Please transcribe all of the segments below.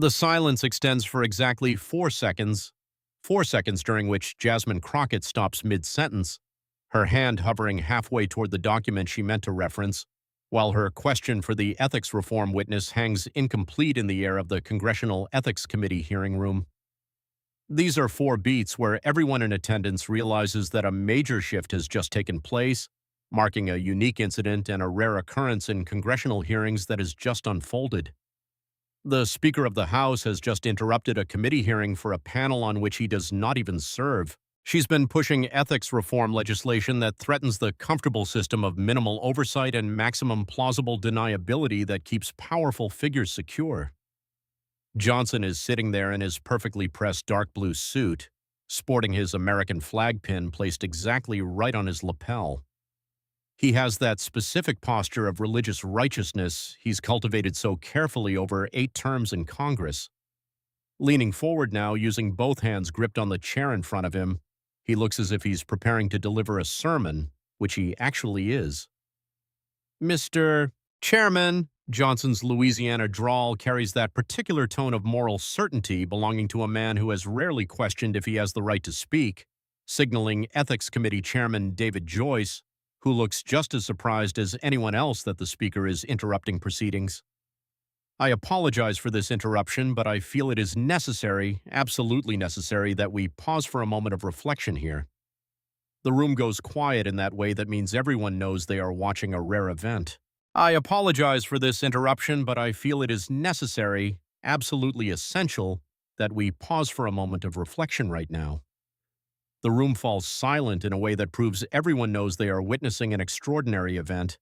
The silence extends for exactly 4 seconds during which Jasmine Crockett stops mid-sentence, her hand hovering halfway toward the document she meant to reference, while her question for the ethics reform witness hangs incomplete in the air of the Congressional Ethics Committee hearing room. These are 4 beats where everyone in attendance realizes that a major shift has just taken place, marking a unique incident and a rare occurrence in congressional hearings that has just unfolded. The Speaker of the House has just interrupted a committee hearing for a panel on which he does not even serve. She's been pushing ethics reform legislation that threatens the comfortable system of minimal oversight and maximum plausible deniability that keeps powerful figures secure. Johnson is sitting there in his perfectly pressed dark blue suit, sporting his American flag pin placed exactly right on his lapel. He has that specific posture of religious righteousness he's cultivated so carefully over 8 terms in Congress. Leaning forward now, using both hands gripped on the chair in front of him, he looks as if he's preparing to deliver a sermon, which he actually is. Mr. Chairman, Johnson's Louisiana drawl carries that particular tone of moral certainty belonging to a man who has rarely questioned if he has the right to speak, signaling Ethics Committee Chairman David Joyce, who looks just as surprised as anyone else that the Speaker is interrupting proceedings. I apologize for this interruption, but I feel it is necessary, absolutely necessary, that we pause for a moment of reflection here. The room goes quiet in that way that means everyone knows they are watching a rare event. I apologize for this interruption, but I feel it is necessary, absolutely essential, that we pause for a moment of reflection right now. The room falls silent in a way that proves everyone knows they are witnessing an extraordinary event,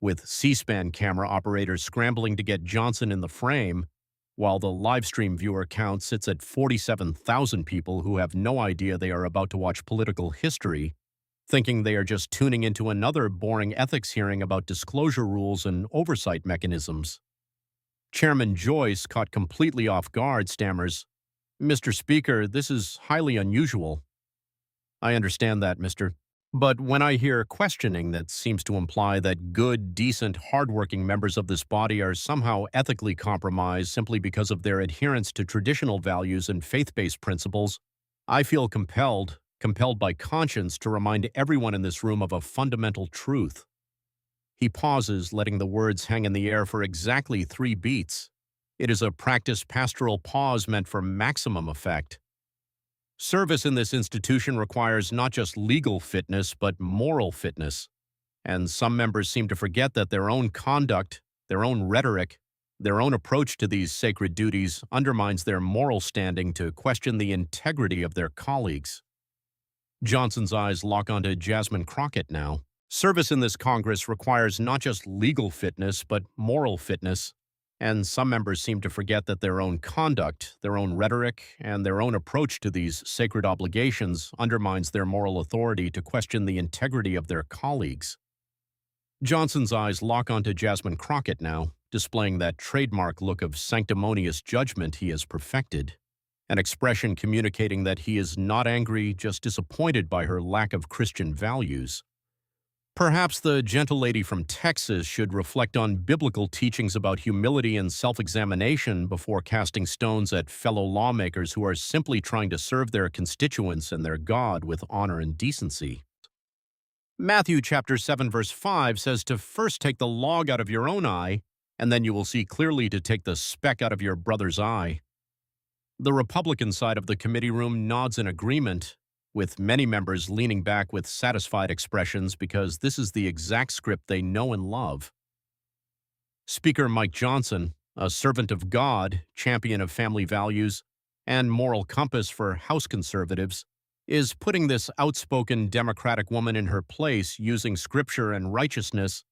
with C-SPAN camera operators scrambling to get Johnson in the frame, while the livestream viewer count sits at 47,000 people who have no idea they are about to watch political history, thinking they are just tuning into another boring ethics hearing about disclosure rules and oversight mechanisms. Chairman Joyce, caught completely off guard, stammers, "Mr. Speaker, this is highly unusual." "I understand that, Mr. But when I hear questioning that seems to imply that good, decent, hardworking members of this body are somehow ethically compromised simply because of their adherence to traditional values and faith-based principles, I feel compelled by conscience, to remind everyone in this room of a fundamental truth." He pauses, letting the words hang in the air for exactly 3 beats. It is a practiced pastoral pause meant for maximum effect. Service in this institution requires not just legal fitness, but moral fitness. And some members seem to forget that their own conduct, their own rhetoric, their own approach to these sacred duties undermines their moral standing to question the integrity of their colleagues. Johnson's eyes lock onto Jasmine Crockett now. Service in this Congress requires not just legal fitness, but moral fitness. And some members seem to forget that their own conduct, their own rhetoric, and their own approach to these sacred obligations undermines their moral authority to question the integrity of their colleagues. Johnson's eyes lock onto Jasmine Crockett now, displaying that trademark look of sanctimonious judgment he has perfected, an expression communicating that he is not angry, just disappointed by her lack of Christian values. Perhaps the gentle lady from Texas should reflect on biblical teachings about humility and self-examination before casting stones at fellow lawmakers who are simply trying to serve their constituents and their God with honor and decency. Matthew chapter 7 verse 5 says to first take the log out of your own eye, and then you will see clearly to take the speck out of your brother's eye. The Republican side of the committee room nods in agreement, with many members leaning back with satisfied expressions because this is the exact script they know and love. Speaker Mike Johnson, a servant of God, champion of family values, and moral compass for House conservatives, is putting this outspoken Democratic woman in her place using scripture and righteousness,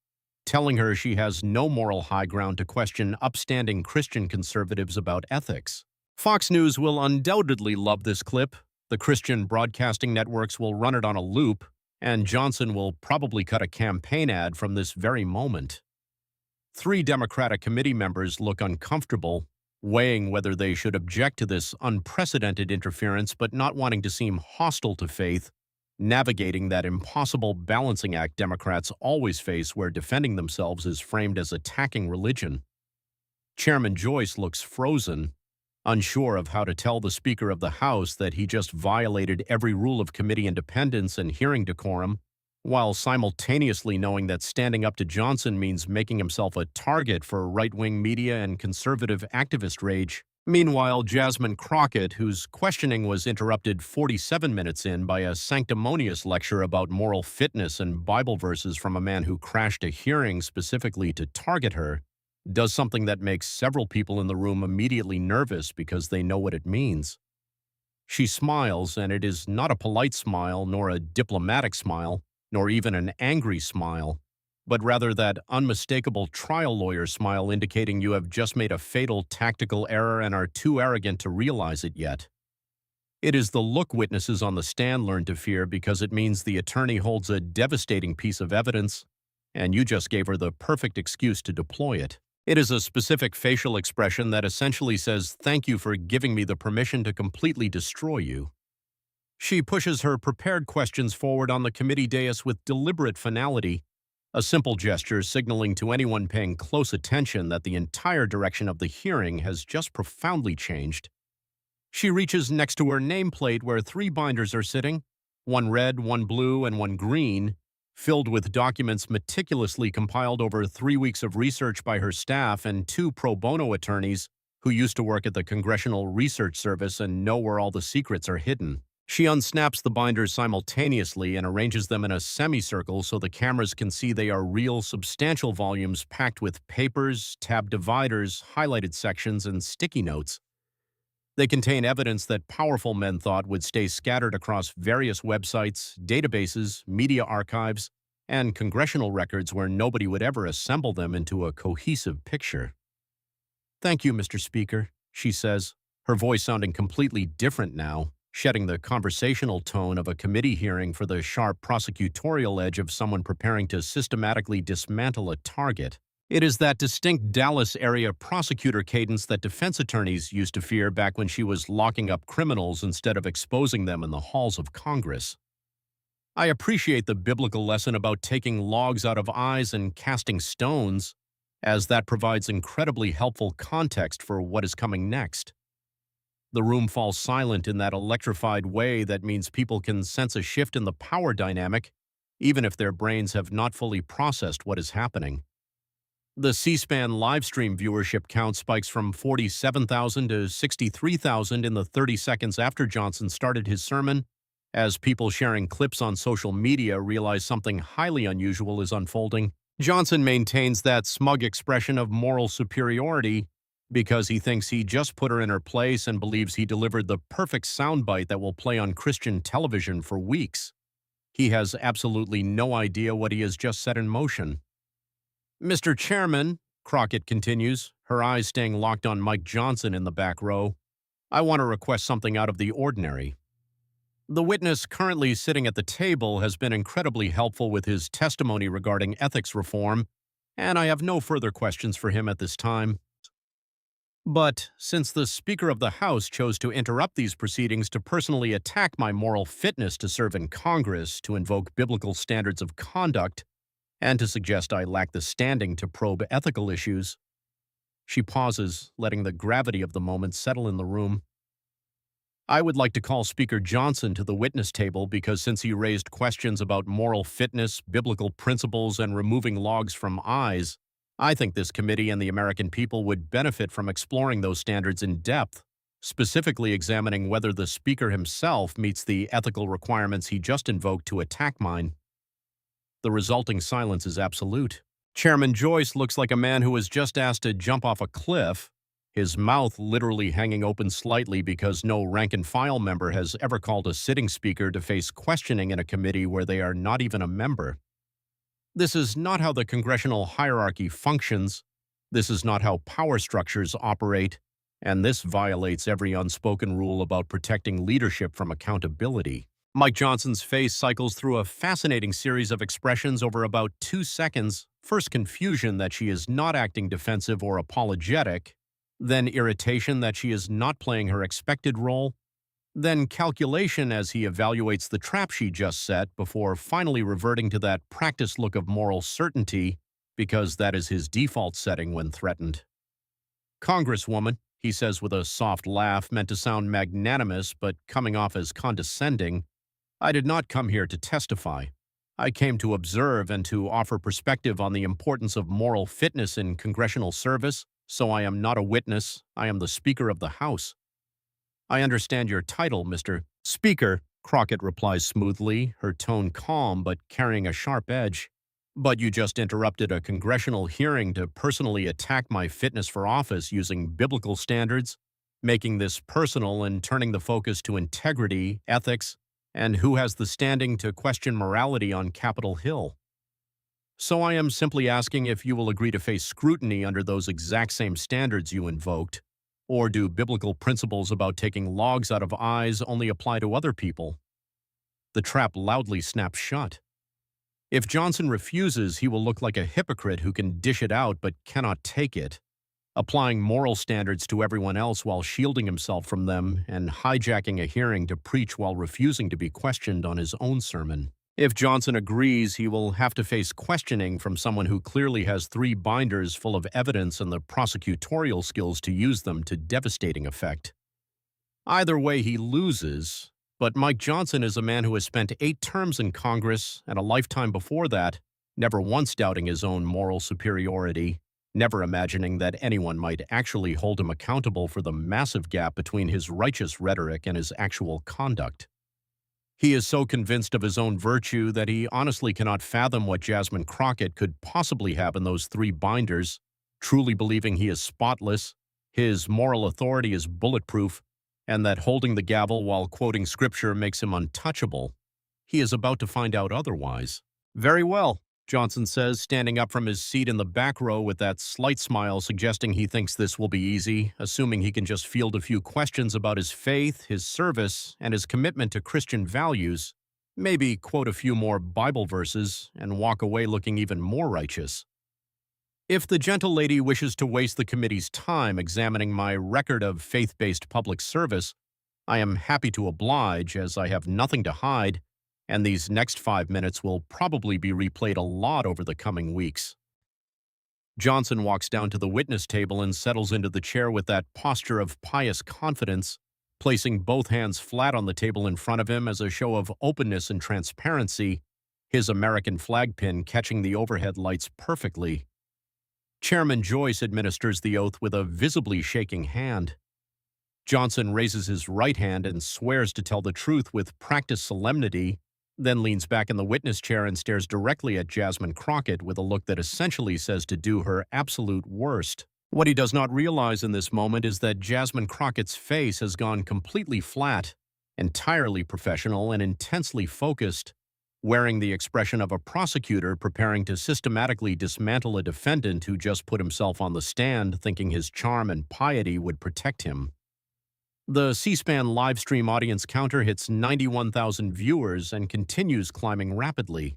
telling her she has no moral high ground to question upstanding Christian conservatives about ethics. Fox News will undoubtedly love this clip. The Christian broadcasting networks will run it on a loop, and Johnson will probably cut a campaign ad from this very moment. 3 Democratic committee members look uncomfortable, weighing whether they should object to this unprecedented interference but not wanting to seem hostile to faith, navigating that impossible balancing act Democrats always face where defending themselves is framed as attacking religion. Chairman Joyce looks frozen, unsure of how to tell the Speaker of the House that he just violated every rule of committee independence and hearing decorum, while simultaneously knowing that standing up to Johnson means making himself a target for right-wing media and conservative activist rage. Meanwhile, Jasmine Crockett, whose questioning was interrupted 47 minutes in by a sanctimonious lecture about moral fitness and Bible verses from a man who crashed a hearing specifically to target her, does something that makes several people in the room immediately nervous because they know what it means. She smiles, and it is not a polite smile, nor a diplomatic smile, nor even an angry smile, but rather that unmistakable trial lawyer smile indicating you have just made a fatal tactical error and are too arrogant to realize it yet. It is the look witnesses on the stand learn to fear because it means the attorney holds a devastating piece of evidence, and you just gave her the perfect excuse to deploy it. It is a specific facial expression that essentially says, "Thank you for giving me the permission to completely destroy you." She pushes her prepared questions forward on the committee dais with deliberate finality, a simple gesture signaling to anyone paying close attention that the entire direction of the hearing has just profoundly changed. She reaches next to her nameplate where 3 binders are sitting, one red, one blue, and one green, filled with documents meticulously compiled over 3 weeks of research by her staff and 2 pro bono attorneys who used to work at the Congressional Research Service and know where all the secrets are hidden. She unsnaps the binders simultaneously and arranges them in a semicircle so the cameras can see they are real, substantial volumes packed with papers, tab dividers, highlighted sections, and sticky notes. They contain evidence that powerful men thought would stay scattered across various websites, databases, media archives, and congressional records where nobody would ever assemble them into a cohesive picture. "Thank you, Mr. Speaker," she says, her voice sounding completely different now, shedding the conversational tone of a committee hearing for the sharp prosecutorial edge of someone preparing to systematically dismantle a target. It is that distinct Dallas area prosecutor cadence that defense attorneys used to fear back when she was locking up criminals instead of exposing them in the halls of Congress. I appreciate the biblical lesson about taking logs out of eyes and casting stones, as that provides incredibly helpful context for what is coming next. The room falls silent in that electrified way that means people can sense a shift in the power dynamic, even if their brains have not fully processed what is happening. The C-SPAN livestream viewership count spikes from 47,000 to 63,000 in the 30 seconds after Johnson started his sermon, as people sharing clips on social media realize something highly unusual is unfolding. Johnson maintains that smug expression of moral superiority because he thinks he just put her in her place and believes he delivered the perfect soundbite that will play on Christian television for weeks. He has absolutely no idea what he has just set in motion. "Mr. Chairman," Crockett continues, her eyes staying locked on Mike Johnson in the back row, "I want to request something out of the ordinary. The witness currently sitting at the table has been incredibly helpful with his testimony regarding ethics reform, and I have no further questions for him at this time. But since the Speaker of the House chose to interrupt these proceedings to personally attack my moral fitness to serve in Congress, to invoke biblical standards of conduct, and to suggest I lack the standing to probe ethical issues," she pauses, letting the gravity of the moment settle in the room. "I would like to call Speaker Johnson to the witness table because since he raised questions about moral fitness, biblical principles, and removing logs from eyes, I think this committee and the American people would benefit from exploring those standards in depth, specifically examining whether the Speaker himself meets the ethical requirements he just invoked to attack mine." The resulting silence is absolute. Chairman Joyce looks like a man who was just asked to jump off a cliff, his mouth literally hanging open slightly because no rank-and-file member has ever called a sitting speaker to face questioning in a committee where they are not even a member. This is not how the congressional hierarchy functions, this is not how power structures operate, and this violates every unspoken rule about protecting leadership from accountability. Mike Johnson's face cycles through a fascinating series of expressions over about 2 seconds, first confusion that she is not acting defensive or apologetic, then irritation that she is not playing her expected role, then calculation as he evaluates the trap she just set before finally reverting to that practiced look of moral certainty because that is his default setting when threatened. "Congresswoman," he says with a soft laugh meant to sound magnanimous but coming off as condescending. I did not come here to testify. I came to observe and to offer perspective on the importance of moral fitness in congressional service, so I am not a witness. I am the Speaker of the House. I understand your title, Mr. Speaker, Crockett replies smoothly, her tone calm but carrying a sharp edge. But you just interrupted a congressional hearing to personally attack my fitness for office using biblical standards, making this personal and turning the focus to integrity, ethics, and who has the standing to question morality on Capitol Hill. So I am simply asking if you will agree to face scrutiny under those exact same standards you invoked, or do biblical principles about taking logs out of eyes only apply to other people? The trap loudly snaps shut. If Johnson refuses, he will look like a hypocrite who can dish it out but cannot take it, applying moral standards to everyone else while shielding himself from them and hijacking a hearing to preach while refusing to be questioned on his own sermon. If Johnson agrees, he will have to face questioning from someone who clearly has 3 binders full of evidence and the prosecutorial skills to use them to devastating effect. Either way, he loses, but Mike Johnson is a man who has spent 8 terms in Congress and a lifetime before that, never once doubting his own moral superiority, never imagining that anyone might actually hold him accountable for the massive gap between his righteous rhetoric and his actual conduct. He is so convinced of his own virtue that he honestly cannot fathom what Jasmine Crockett could possibly have in those 3 binders, truly believing he is spotless, his moral authority is bulletproof, and that holding the gavel while quoting scripture makes him untouchable. He is about to find out otherwise. Very well, Johnson says, standing up from his seat in the back row with that slight smile suggesting he thinks this will be easy, assuming he can just field a few questions about his faith, his service, and his commitment to Christian values, maybe quote a few more Bible verses, and walk away looking even more righteous. If the gentle lady wishes to waste the committee's time examining my record of faith-based public service, I am happy to oblige, as I have nothing to hide, and these next 5 minutes will probably be replayed a lot over the coming weeks. Johnson walks down to the witness table and settles into the chair with that posture of pious confidence, placing both hands flat on the table in front of him as a show of openness and transparency, his American flag pin catching the overhead lights perfectly. Chairman Joyce administers the oath with a visibly shaking hand. Johnson raises his right hand and swears to tell the truth with practiced solemnity, then leans back in the witness chair and stares directly at Jasmine Crockett with a look that essentially says to do her absolute worst. What he does not realize in this moment is that Jasmine Crockett's face has gone completely flat, entirely professional and intensely focused, wearing the expression of a prosecutor preparing to systematically dismantle a defendant who just put himself on the stand thinking his charm and piety would protect him. The C-SPAN livestream audience counter hits 91,000 viewers and continues climbing rapidly.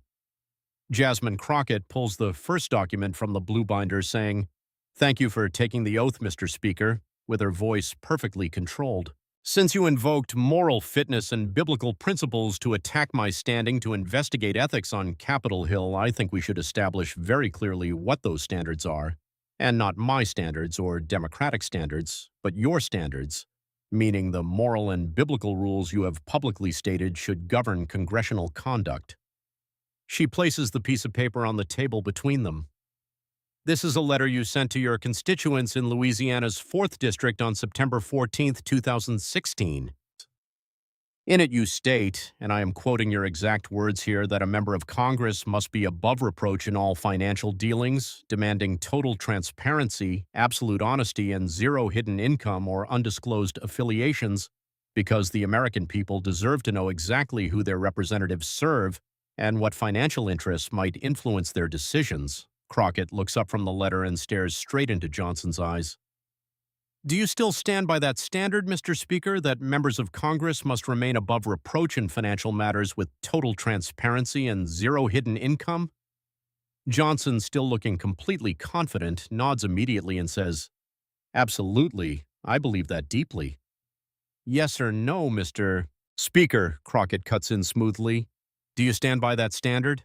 Jasmine Crockett pulls the first document from the blue binder saying, "Thank you for taking the oath, Mr. Speaker," with her voice perfectly controlled. "Since you invoked moral fitness and biblical principles to attack my standing to investigate ethics on Capitol Hill, I think we should establish very clearly what those standards are. And not my standards or democratic standards, but your standards, meaning the moral and biblical rules you have publicly stated should govern congressional conduct." She places the piece of paper on the table between them. "This is a letter you sent to your constituents in Louisiana's 4th District on September 14, 2016. In it you state, and I am quoting your exact words here, that a member of Congress must be above reproach in all financial dealings, demanding total transparency, absolute honesty, and 0 hidden income or undisclosed affiliations, because the American people deserve to know exactly who their representatives serve and what financial interests might influence their decisions." Crockett looks up from the letter and stares straight into Johnson's eyes. "Do you still stand by that standard, Mr. Speaker, that members of Congress must remain above reproach in financial matters with total transparency and 0 hidden income?" Johnson, still looking completely confident, nods immediately and says, "Absolutely, I believe that deeply." "Yes or no, Mr. Speaker," Crockett cuts in smoothly. "Do you stand by that standard?"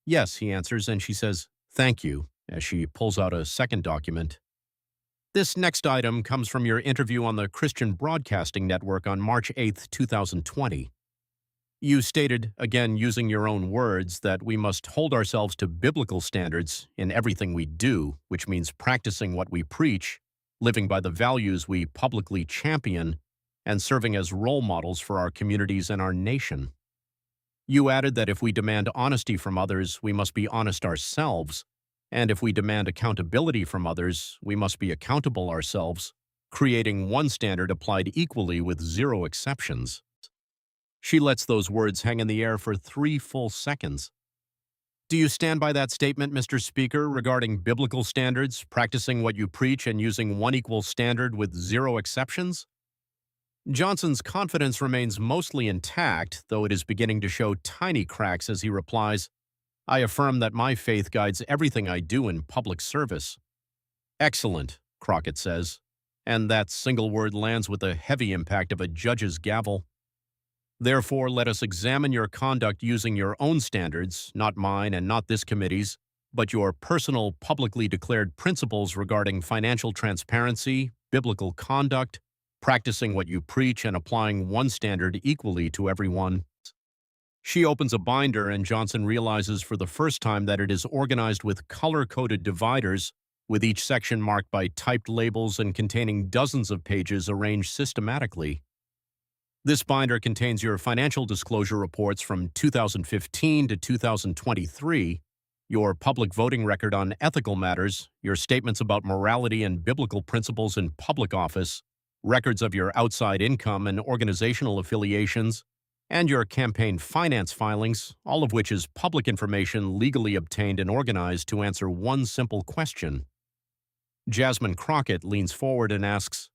"Yes," he answers, and she says, "Thank you," as she pulls out a second document. This next item comes from your interview on the Christian Broadcasting Network on March 8, 2020. You stated, again using your own words, that we must hold ourselves to biblical standards in everything we do, which means practicing what we preach, living by the values we publicly champion, and serving as role models for our communities and our nation. You added that if we demand honesty from others, we must be honest ourselves, and if we demand accountability from others, we must be accountable ourselves, creating one standard applied equally with zero exceptions. She lets those words hang in the air for 3 full seconds. Do you stand by that statement, Mr. Speaker, regarding biblical standards, practicing what you preach, and using one equal standard with zero exceptions? Johnson's confidence remains mostly intact, though it is beginning to show tiny cracks as he replies, I affirm that my faith guides everything I do in public service. Excellent, Crockett says, and that single word lands with the heavy impact of a judge's gavel. Therefore, let us examine your conduct using your own standards, not mine and not this committee's, but your personal, publicly declared principles regarding financial transparency, biblical conduct, practicing what you preach, and applying one standard equally to everyone. She opens a binder, and Johnson realizes for the first time that it is organized with color-coded dividers, with each section marked by typed labels and containing dozens of pages arranged systematically. This binder contains your financial disclosure reports from 2015 to 2023, your public voting record on ethical matters, your statements about morality and biblical principles in public office, records of your outside income and organizational affiliations, and your campaign finance filings, all of which is public information legally obtained and organized to answer one simple question. Jasmine Crockett leans forward and asks,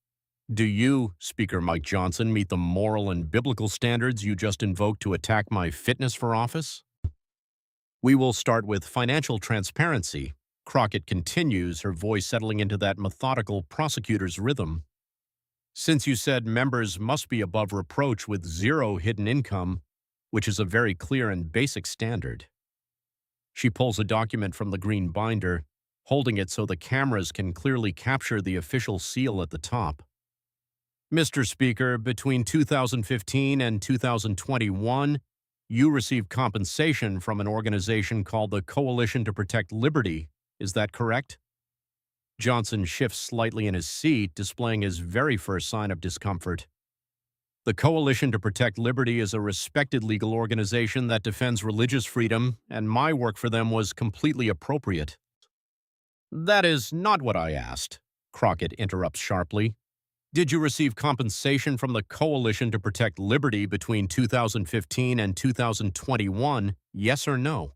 do you, Speaker Mike Johnson, meet the moral and biblical standards you just invoked to attack my fitness for office? We will start with financial transparency. Crockett continues, her voice settling into that methodical prosecutor's rhythm. Since you said members must be above reproach with zero hidden income, which is a very clear and basic standard. She pulls a document from the green binder, holding it so the cameras can clearly capture the official seal at the top. Mr. Speaker, between 2015 and 2021, you received compensation from an organization called the Coalition to Protect Liberty. Is that correct? Johnson shifts slightly in his seat, displaying his very first sign of discomfort. The Coalition to Protect Liberty is a respected legal organization that defends religious freedom, and my work for them was completely appropriate. That is not what I asked, Crockett interrupts sharply. Did you receive compensation from the Coalition to Protect Liberty between 2015 and 2021, yes or no?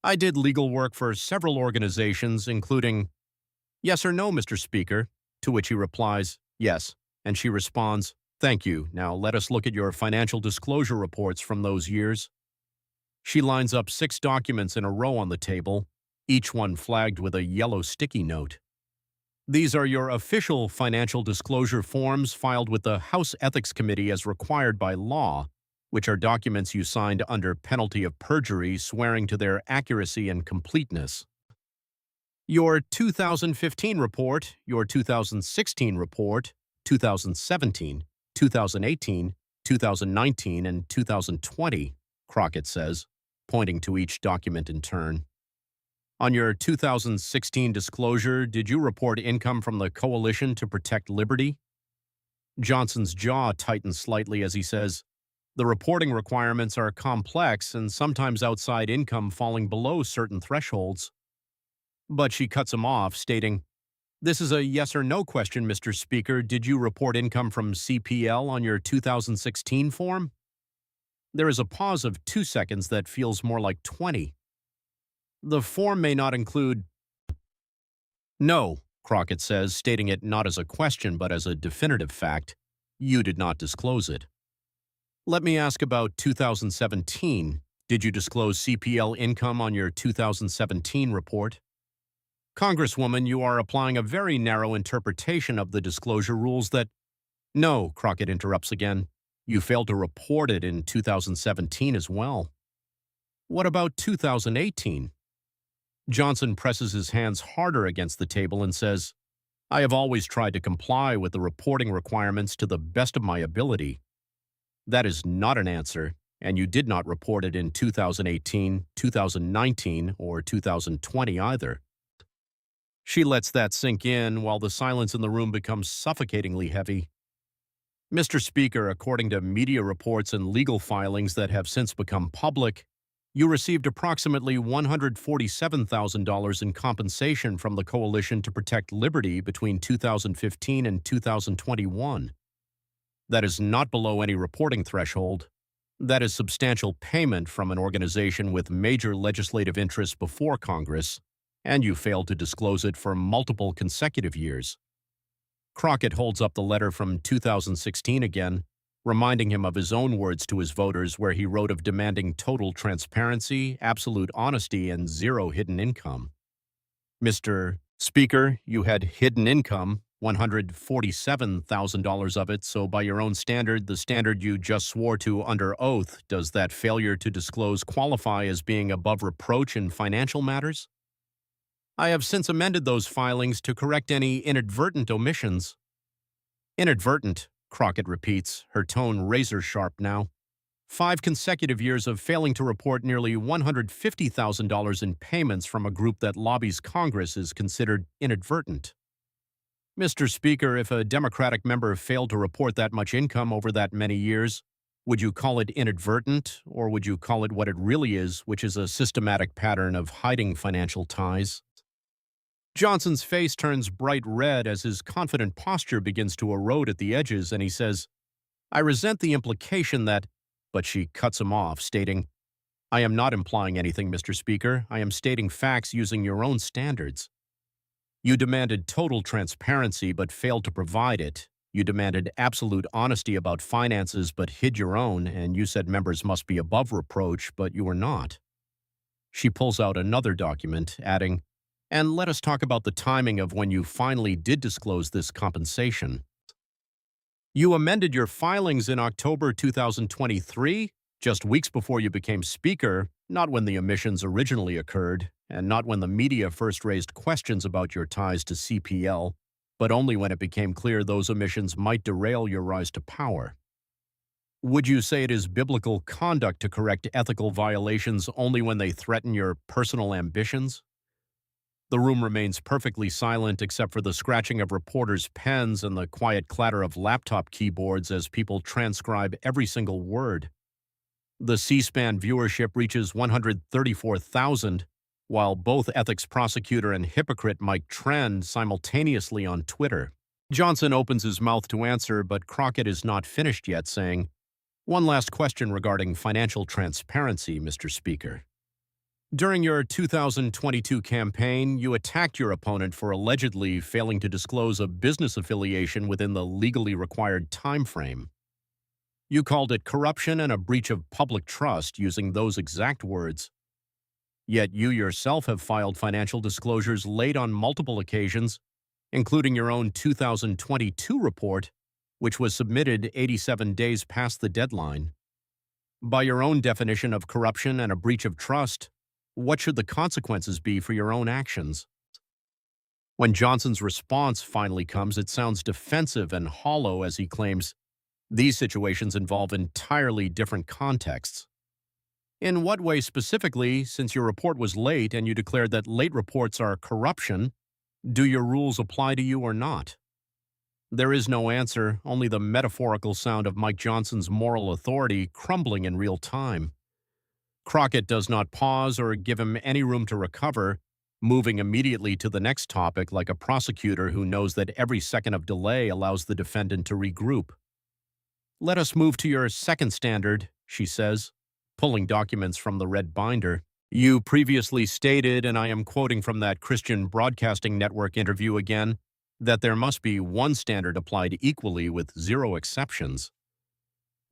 I did legal work for several organizations, including, yes or no, Mr. Speaker, to which he replies, yes, and she responds, thank you. Now let us look at your financial disclosure reports from those years. She lines up 6 documents in a row on the table, each one flagged with a yellow sticky note. These are your official financial disclosure forms filed with the House Ethics Committee as required by law, which are documents you signed under penalty of perjury, swearing to their accuracy and completeness. Your 2015 report, your 2016 report, 2017, 2018, 2019, and 2020, Crockett says, pointing to each document in turn. On your 2016 disclosure, did you report income from the Coalition to Protect Liberty? Johnson's jaw tightens slightly as he says, the reporting requirements are complex and sometimes outside income falling below certain thresholds. But she cuts him off, stating, this is a yes or no question, Mr. Speaker. Did you report income from CPL on your 2016 form? There is a pause of 2 seconds that feels more like 20. The form may not include. No, Crockett says, stating it not as a question but as a definitive fact. You did not disclose it. Let me ask about 2017. Did you disclose CPL income on your 2017 report? Congresswoman, you are applying a very narrow interpretation of the disclosure rules that. No, Crockett interrupts again. You failed to report it in 2017 as well. What about 2018? Johnson presses his hands harder against the table and says, I have always tried to comply with the reporting requirements to the best of my ability. That is not an answer, and you did not report it in 2018, 2019, or 2020 either. She lets that sink in while the silence in the room becomes suffocatingly heavy. Mr. Speaker, according to media reports and legal filings that have since become public, you received approximately $147,000 in compensation from the Coalition to Protect Liberty between 2015 and 2021. That is not below any reporting threshold. That is substantial payment from an organization with major legislative interests before Congress, and you failed to disclose it for multiple consecutive years. Crockett holds up the letter from 2016 again, reminding him of his own words to his voters where he wrote of demanding total transparency, absolute honesty, and zero hidden income. Mr. Speaker, you had hidden income, $147,000 of it, so by your own standard, the standard you just swore to under oath, does that failure to disclose qualify as being above reproach in financial matters? I have since amended those filings to correct any inadvertent omissions. Inadvertent, Crockett repeats, her tone razor-sharp now. 5 consecutive years of failing to report nearly $150,000 in payments from a group that lobbies Congress is considered inadvertent. Mr. Speaker, if a Democratic member failed to report that much income over that many years, would you call it inadvertent, or would you call it what it really is, which is a systematic pattern of hiding financial ties? Johnson's face turns bright red as his confident posture begins to erode at the edges, and he says, I resent the implication that, but she cuts him off, stating, I am not implying anything, Mr. Speaker. I am stating facts using your own standards. You demanded total transparency but failed to provide it. You demanded absolute honesty about finances but hid your own, and you said members must be above reproach, but you were not. She pulls out another document, adding, and let us talk about the timing of when you finally did disclose this compensation. You amended your filings in October 2023, just weeks before you became Speaker, not when the omissions originally occurred, and not when the media first raised questions about your ties to CPL, but only when it became clear those omissions might derail your rise to power. Would you say it is biblical conduct to correct ethical violations only when they threaten your personal ambitions? The room remains perfectly silent except for the scratching of reporters' pens and the quiet clatter of laptop keyboards as people transcribe every single word. The C-SPAN viewership reaches 134,000, while both ethics prosecutor and hypocrite Mike trend simultaneously on Twitter. Johnson opens his mouth to answer, but Crockett is not finished yet, saying, one last question regarding financial transparency, Mr. Speaker. During your 2022 campaign, you attacked your opponent for allegedly failing to disclose a business affiliation within the legally required time frame. You called it corruption and a breach of public trust using those exact words. Yet you yourself have filed financial disclosures late on multiple occasions, including your own 2022 report, which was submitted 87 days past the deadline. By your own definition of corruption and a breach of trust, what should the consequences be for your own actions? When Johnson's response finally comes, it sounds defensive and hollow as he claims, these situations involve entirely different contexts. In what way specifically, since your report was late and you declared that late reports are corruption, do your rules apply to you or not? There is no answer, only the metaphorical sound of Mike Johnson's moral authority crumbling in real time. Crockett does not pause or give him any room to recover, moving immediately to the next topic like a prosecutor who knows that every second of delay allows the defendant to regroup. Let us move to your second standard, she says, pulling documents from the red binder. You previously stated, and I am quoting from that Christian Broadcasting Network interview again, that there must be one standard applied equally with zero exceptions.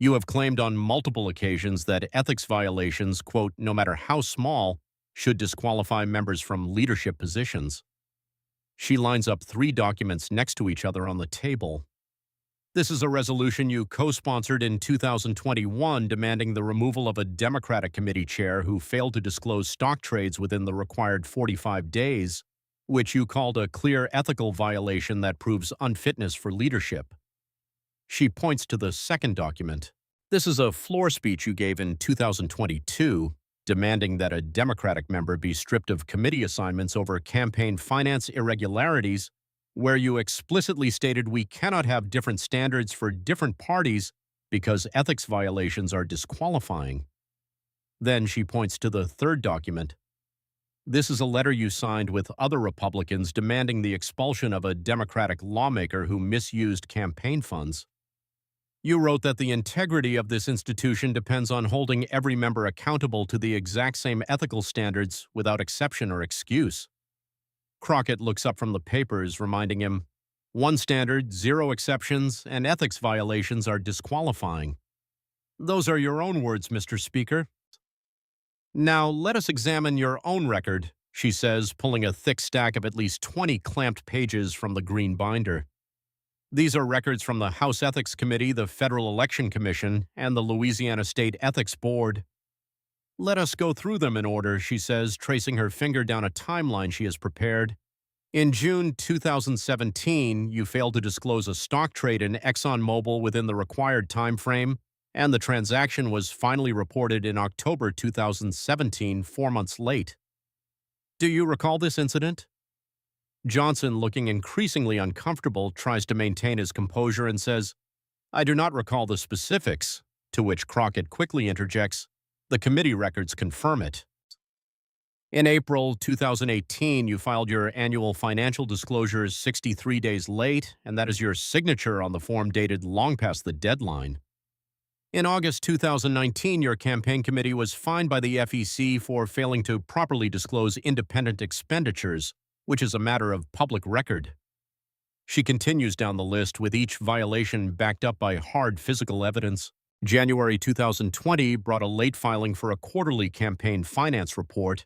You have claimed on multiple occasions that ethics violations, quote, no matter how small, should disqualify members from leadership positions. She lines up 3 documents next to each other on the table. This is a resolution you co-sponsored in 2021 demanding the removal of a Democratic committee chair who failed to disclose stock trades within the required 45 days, which you called a clear ethical violation that proves unfitness for leadership. She points to the second document. This is a floor speech you gave in 2022, demanding that a Democratic member be stripped of committee assignments over campaign finance irregularities, where you explicitly stated we cannot have different standards for different parties because ethics violations are disqualifying. Then she points to the third document. This is a letter you signed with other Republicans demanding the expulsion of a Democratic lawmaker who misused campaign funds. You wrote that the integrity of this institution depends on holding every member accountable to the exact same ethical standards without exception or excuse. Crockett looks up from the papers, reminding him, one standard, zero exceptions, and ethics violations are disqualifying. Those are your own words, Mr. Speaker. Now let us examine your own record, she says, pulling a thick stack of at least 20 clamped pages from the green binder. These are records from the House Ethics Committee, the Federal Election Commission, and the Louisiana State Ethics Board. Let us go through them in order, she says, tracing her finger down a timeline she has prepared. In June 2017, you failed to disclose a stock trade in ExxonMobil within the required time frame, and the transaction was finally reported in October 2017, 4 months late. Do you recall this incident? Johnson, looking increasingly uncomfortable, tries to maintain his composure and says, I do not recall the specifics, to which Crockett quickly interjects, the committee records confirm it. In April 2018, you filed your annual financial disclosures 63 days late, and that is your signature on the form dated long past the deadline. In August 2019, your campaign committee was fined by the FEC for failing to properly disclose independent expenditures, which is a matter of public record. She continues down the list, with each violation backed up by hard physical evidence. January 2020 brought a late filing for a quarterly campaign finance report.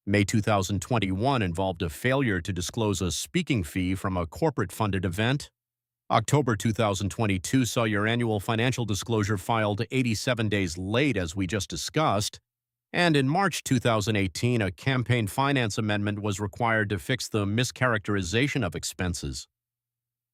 May 2021 involved a failure to disclose a speaking fee from a corporate-funded event. October 2022 saw your annual financial disclosure filed 87 days late, as we just discussed. And in March 2018, a campaign finance amendment was required to fix the mischaracterization of expenses.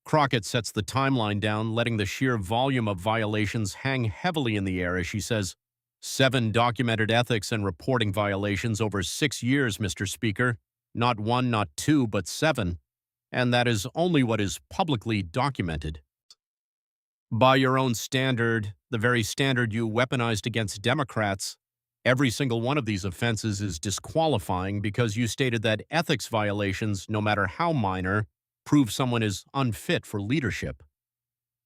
Crockett sets the timeline down, letting the sheer volume of violations hang heavily in the air as she says, 7 documented ethics and reporting violations over 6 years, Mr. Speaker. Not 1, not 2, but 7. And that is only what is publicly documented. By your own standard, the very standard you weaponized against Democrats, every single one of these offenses is disqualifying because you stated that ethics violations, no matter how minor, prove someone is unfit for leadership.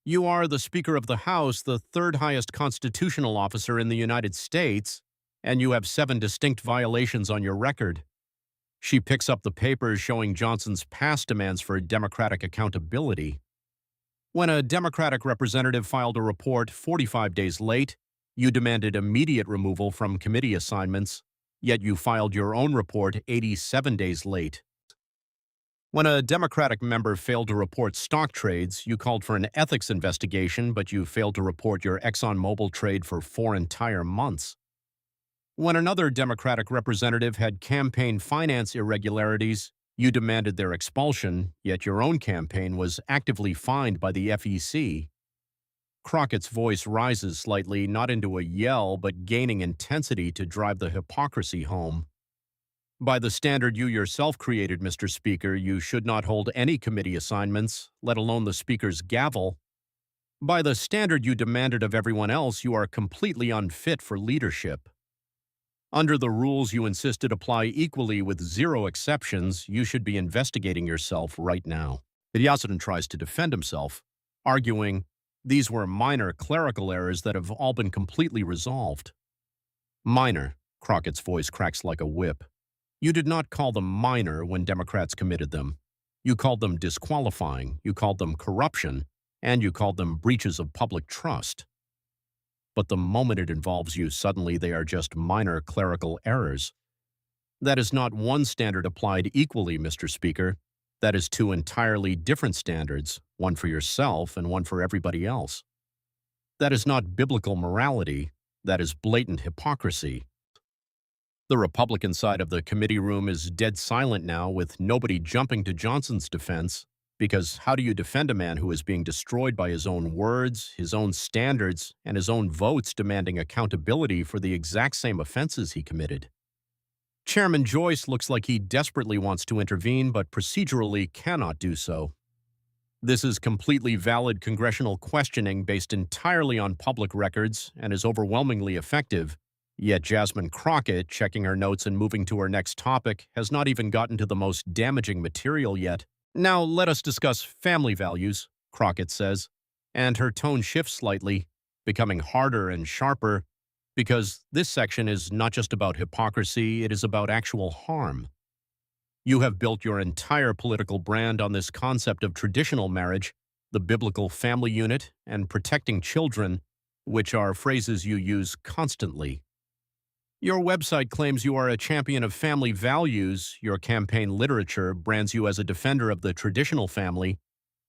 You are the Speaker of the House, the third highest constitutional officer in the United States, and you have 7 distinct violations on your record. She picks up the papers showing Johnson's past demands for Democratic accountability. When a Democratic representative filed a report 45 days late, you demanded immediate removal from committee assignments, yet you filed your own report 87 days late. When a Democratic member failed to report stock trades, you called for an ethics investigation, but you failed to report your ExxonMobil trade for 4 entire months. When another Democratic representative had campaign finance irregularities, you demanded their expulsion, yet your own campaign was actively fined by the FEC. Crockett's voice rises slightly, not into a yell, but gaining intensity to drive the hypocrisy home. By the standard you yourself created, Mr. Speaker, you should not hold any committee assignments, let alone the Speaker's gavel. By the standard you demanded of everyone else, you are completely unfit for leadership. Under the rules you insisted apply equally with 0 exceptions, you should be investigating yourself right now. Jasmine tries to defend himself, arguing, these were minor clerical errors that have all been completely resolved. Minor, Crockett's voice cracks like a whip. You did not call them minor when Democrats committed them. You called them disqualifying, you called them corruption, and you called them breaches of public trust. But the moment it involves you, suddenly they are just minor clerical errors. That is not one standard applied equally, Mr. Speaker. That is 2 entirely different standards, one for yourself and one for everybody else. That is not biblical morality. That is blatant hypocrisy. The Republican side of the committee room is dead silent now, with nobody jumping to Johnson's defense, because how do you defend a man who is being destroyed by his own words, his own standards, and his own votes demanding accountability for the exact same offenses he committed? Chairman Joyce looks like he desperately wants to intervene, but procedurally cannot do so. This is completely valid congressional questioning based entirely on public records and is overwhelmingly effective. Yet Jasmine Crockett, checking her notes and moving to her next topic, has not even gotten to the most damaging material yet. Now let us discuss family values, Crockett says, and her tone shifts slightly, becoming harder and sharper, because this section is not just about hypocrisy, it is about actual harm. You have built your entire political brand on this concept of traditional marriage, the biblical family unit, and protecting children, which are phrases you use constantly. Your website claims you are a champion of family values, your campaign literature brands you as a defender of the traditional family,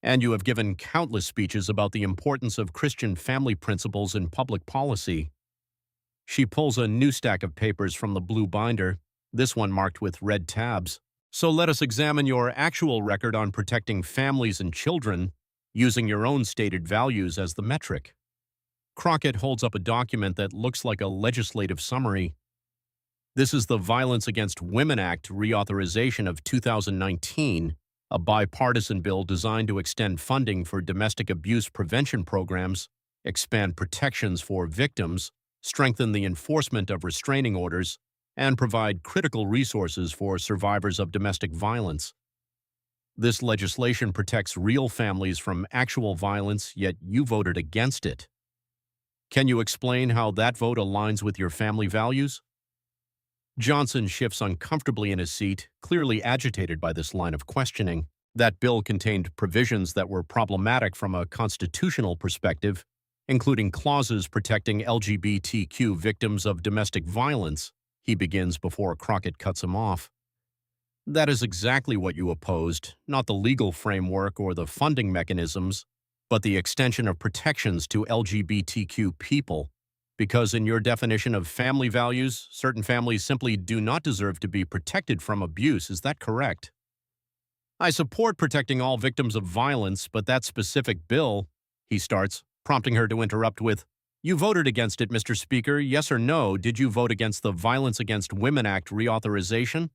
and you have given countless speeches about the importance of Christian family principles in public policy. She pulls a new stack of papers from the blue binder, this one marked with red tabs. So let us examine your actual record on protecting families and children, using your own stated values as the metric. Crockett holds up a document that looks like a legislative summary. This is the Violence Against Women Act reauthorization of 2019, a bipartisan bill designed to extend funding for domestic abuse prevention programs, expand protections for victims, strengthen the enforcement of restraining orders, and provide critical resources for survivors of domestic violence. This legislation protects real families from actual violence, yet you voted against it. Can you explain how that vote aligns with your family values? Johnson shifts uncomfortably in his seat, clearly agitated by this line of questioning. That bill contained provisions that were problematic from a constitutional perspective, including clauses protecting LGBTQ victims of domestic violence, he begins before Crockett cuts him off. That is exactly what you opposed, not the legal framework or the funding mechanisms, but the extension of protections to LGBTQ people, because in your definition of family values, certain families simply do not deserve to be protected from abuse. Is that correct? I support protecting all victims of violence, but that specific bill, he starts, prompting her to interrupt with, "You voted against it, Mr. Speaker. Yes or no, did you vote against the Violence Against Women Act reauthorization?"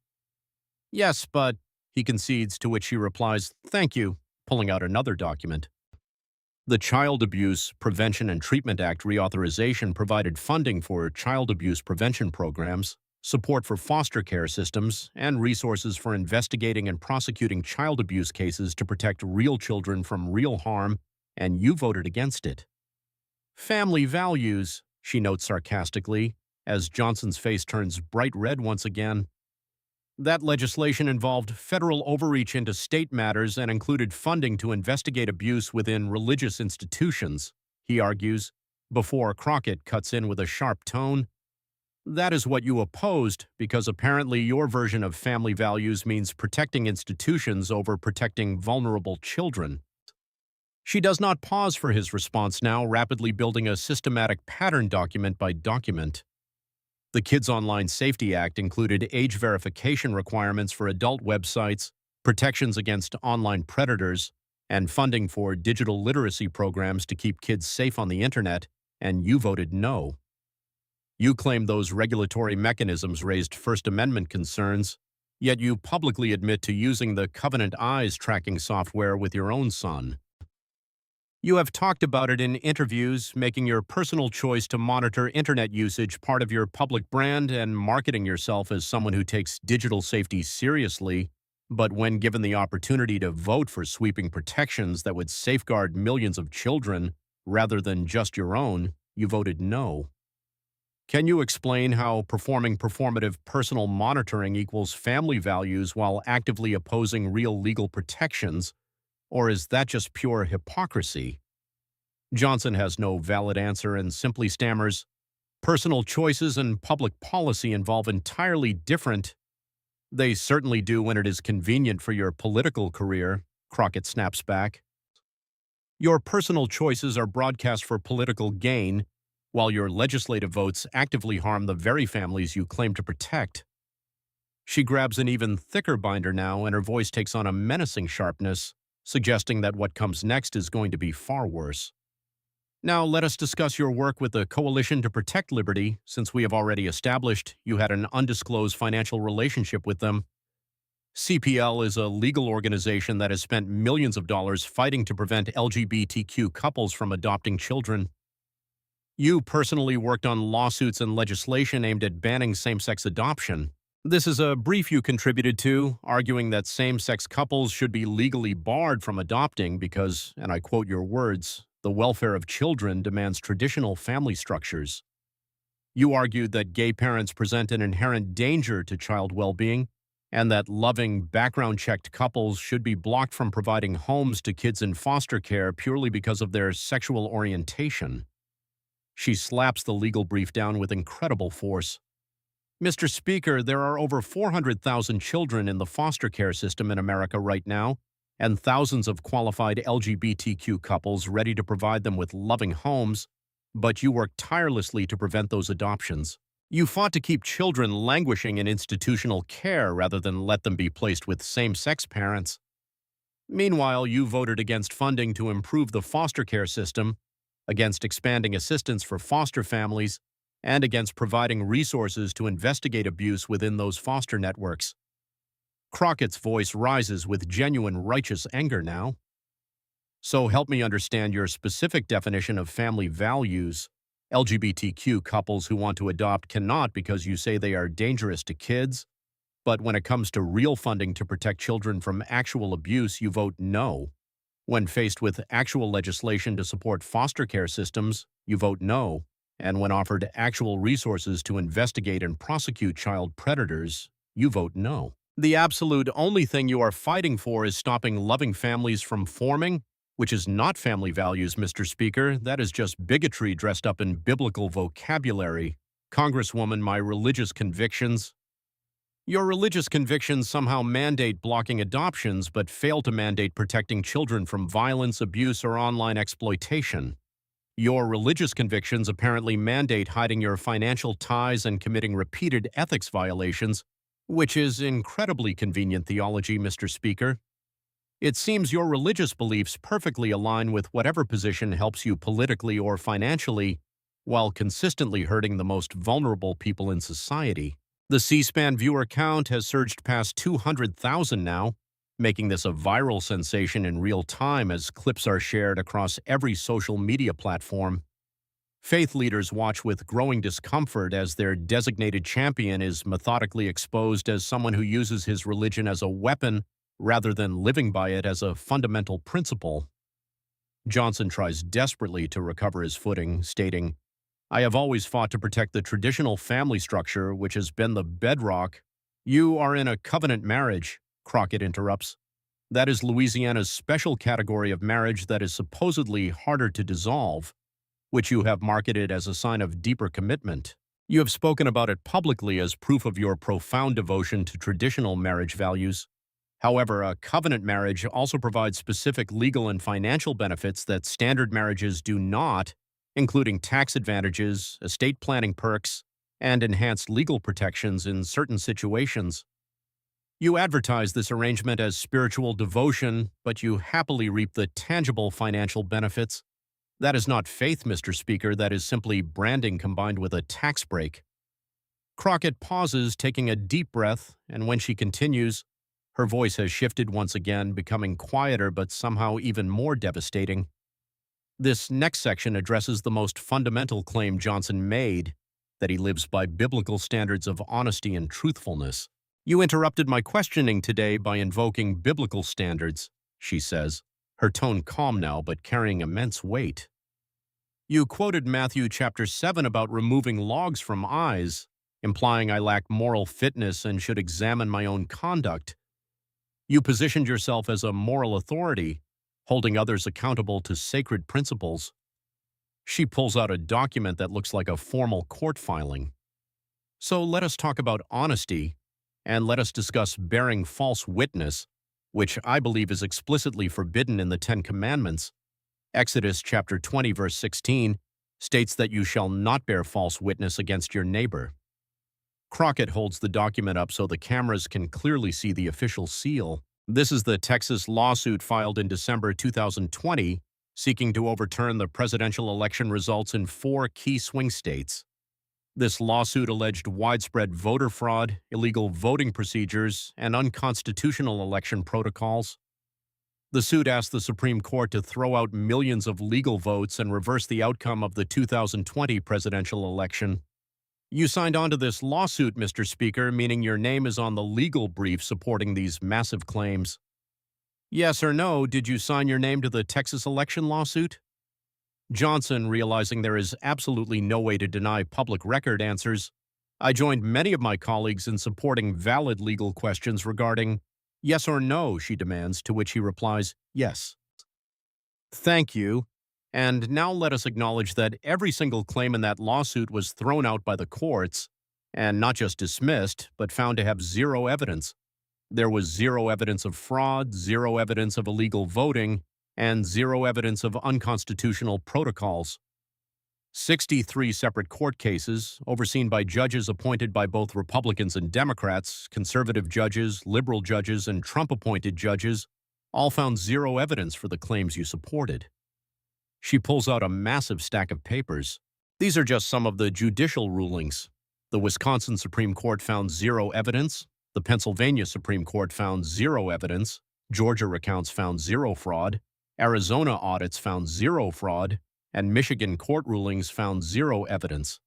"Yes, but," he concedes, to which she replies, "Thank you," pulling out another document. The Child Abuse Prevention and Treatment Act reauthorization provided funding for child abuse prevention programs, support for foster care systems, and resources for investigating and prosecuting child abuse cases to protect real children from real harm, and you voted against it. Family values, she notes sarcastically, as Johnson's face turns bright red once again. That legislation involved federal overreach into state matters and included funding to investigate abuse within religious institutions, he argues, before Crockett cuts in with a sharp tone. That is what you opposed, because apparently your version of family values means protecting institutions over protecting vulnerable children. She does not pause for his response now, rapidly building a systematic pattern document by document. The Kids Online Safety Act included age verification requirements for adult websites, protections against online predators, and funding for digital literacy programs to keep kids safe on the internet, and you voted no. You claim those regulatory mechanisms raised First Amendment concerns, yet you publicly admit to using the Covenant Eyes tracking software with your own son. You have talked about it in interviews, making your personal choice to monitor internet usage part of your public brand and marketing yourself as someone who takes digital safety seriously, but when given the opportunity to vote for sweeping protections that would safeguard millions of children rather than just your own, you voted no. Can you explain how performing performative personal monitoring equals family values while actively opposing real legal protections? Or is that just pure hypocrisy? Johnson has no valid answer and simply stammers, "Personal choices and public policy involve entirely different." "They certainly do when it is convenient for your political career," Crockett snaps back. "Your personal choices are broadcast for political gain, while your legislative votes actively harm the very families you claim to protect. She grabs an even thicker binder now, and her voice takes on a menacing sharpness, suggesting that what comes next is going to be far worse. Now, let us discuss your work with the Coalition to Protect Liberty, since we have already established you had an undisclosed financial relationship with them. CPL is a legal organization that has spent millions of dollars fighting to prevent LGBTQ couples from adopting children. You personally worked on lawsuits and legislation aimed at banning same-sex adoption. This is a brief you contributed to, arguing that same-sex couples should be legally barred from adopting because, and I quote your words, "the welfare of children demands traditional family structures." You argued that gay parents present an inherent danger to child well-being, and that loving, background-checked couples should be blocked from providing homes to kids in foster care purely because of their sexual orientation. She slaps the legal brief down with incredible force. Mr. Speaker, there are over 400,000 children in the foster care system in America right now, and thousands of qualified LGBTQ couples ready to provide them with loving homes, but you work tirelessly to prevent those adoptions. You fought to keep children languishing in institutional care rather than let them be placed with same-sex parents. Meanwhile, you voted against funding to improve the foster care system, against expanding assistance for foster families, and against providing resources to investigate abuse within those foster networks. Crockett's voice rises with genuine righteous anger now. So help me understand your specific definition of family values. LGBTQ couples who want to adopt cannot because you say they are dangerous to kids, but when it comes to real funding to protect children from actual abuse, you vote no. When faced with actual legislation to support foster care systems, you vote no. And when offered actual resources to investigate and prosecute child predators, you vote no. The absolute only thing you are fighting for is stopping loving families from forming, which is not family values, Mr. Speaker. That is just bigotry dressed up in biblical vocabulary. Congresswoman, my religious convictions. Your religious convictions somehow mandate blocking adoptions but fail to mandate protecting children from violence, abuse, or online exploitation. Your religious convictions apparently mandate hiding your financial ties and committing repeated ethics violations, which is incredibly convenient theology, Mr. Speaker. It seems your religious beliefs perfectly align with whatever position helps you politically or financially, while consistently hurting the most vulnerable people in society. The C-SPAN viewer count has surged past 200,000 now, making this a viral sensation in real time as clips are shared across every social media platform. Faith leaders watch with growing discomfort as their designated champion is methodically exposed as someone who uses his religion as a weapon rather than living by it as a fundamental principle. Johnson tries desperately to recover his footing, stating, "I have always fought to protect the traditional family structure, which has been the bedrock." "You are in a covenant marriage," Crockett interrupts. "That is Louisiana's special category of marriage that is supposedly harder to dissolve, which you have marketed as a sign of deeper commitment. You have spoken about it publicly as proof of your profound devotion to traditional marriage values. However, a covenant marriage also provides specific legal and financial benefits that standard marriages do not, including tax advantages, estate planning perks, and enhanced legal protections in certain situations. You advertise this arrangement as spiritual devotion, but you happily reap the tangible financial benefits. That is not faith, Mr. Speaker. That is simply branding combined with a tax break." Crockett pauses, taking a deep breath, and when she continues, her voice has shifted once again, becoming quieter but somehow even more devastating. This next section addresses the most fundamental claim Johnson made, that he lives by biblical standards of honesty and truthfulness. "You interrupted my questioning today by invoking biblical standards," she says, her tone calm now but carrying immense weight. "You quoted Matthew chapter 7 about removing logs from eyes, implying I lack moral fitness and should examine my own conduct. You positioned yourself as a moral authority, holding others accountable to sacred principles." She pulls out a document that looks like a formal court filing. "So let us talk about honesty, and let us discuss bearing false witness, which I believe is explicitly forbidden in the Ten Commandments. Exodus chapter 20, verse 16 states that you shall not bear false witness against your neighbor. Crockett holds the document up so the cameras can clearly see the official seal. This is the Texas lawsuit filed in December 2020, seeking to overturn the presidential election results in 4 key swing states. This lawsuit alleged widespread voter fraud, illegal voting procedures, and unconstitutional election protocols. The suit asked the Supreme Court to throw out millions of legal votes and reverse the outcome of the 2020 presidential election. You signed on to this lawsuit, Mr. Speaker, meaning your name is on the legal brief supporting these massive claims. Yes or no, did you sign your name to the Texas election lawsuit? Johnson, realizing there is absolutely no way to deny public record, answers, I joined many of my colleagues in supporting valid legal questions regarding yes or no, she demands, to which he replies, yes. Thank you. And now let us acknowledge that every single claim in that lawsuit was thrown out by the courts, and not just dismissed, but found to have zero evidence. There was zero evidence of fraud, zero evidence of illegal voting, and zero evidence of unconstitutional protocols. 63 separate court cases, overseen by judges appointed by both Republicans and Democrats, conservative judges, liberal judges, and Trump-appointed judges, all found zero evidence for the claims you supported. She pulls out a massive stack of papers. These are just some of the judicial rulings. The Wisconsin Supreme Court found zero evidence. The Pennsylvania Supreme Court found zero evidence. Georgia recounts found zero fraud. Arizona audits found zero fraud. And Michigan court rulings found zero evidence.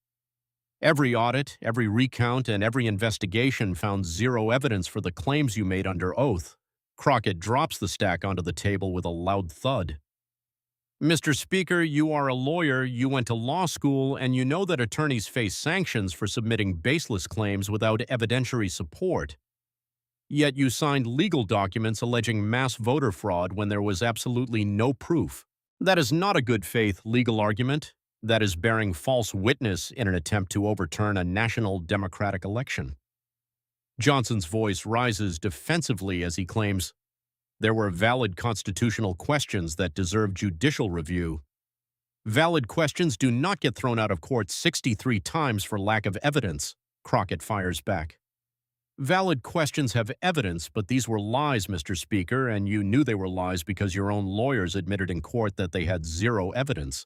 Every audit, every recount, and every investigation found zero evidence for the claims you made under oath. Crockett drops the stack onto the table with a loud thud. Mr. Speaker, you are a lawyer, you went to law school, and you know that attorneys face sanctions for submitting baseless claims without evidentiary support. Yet you signed legal documents alleging mass voter fraud when there was absolutely no proof. That is not a good faith legal argument. That is bearing false witness in an attempt to overturn a national Democratic election. Johnson's voice rises defensively as he claims, there were valid constitutional questions that deserve judicial review. Valid questions do not get thrown out of court 63 times for lack of evidence, Crockett fires back. Valid questions have evidence, but these were lies, Mr. Speaker, and you knew they were lies because your own lawyers admitted in court that they had zero evidence.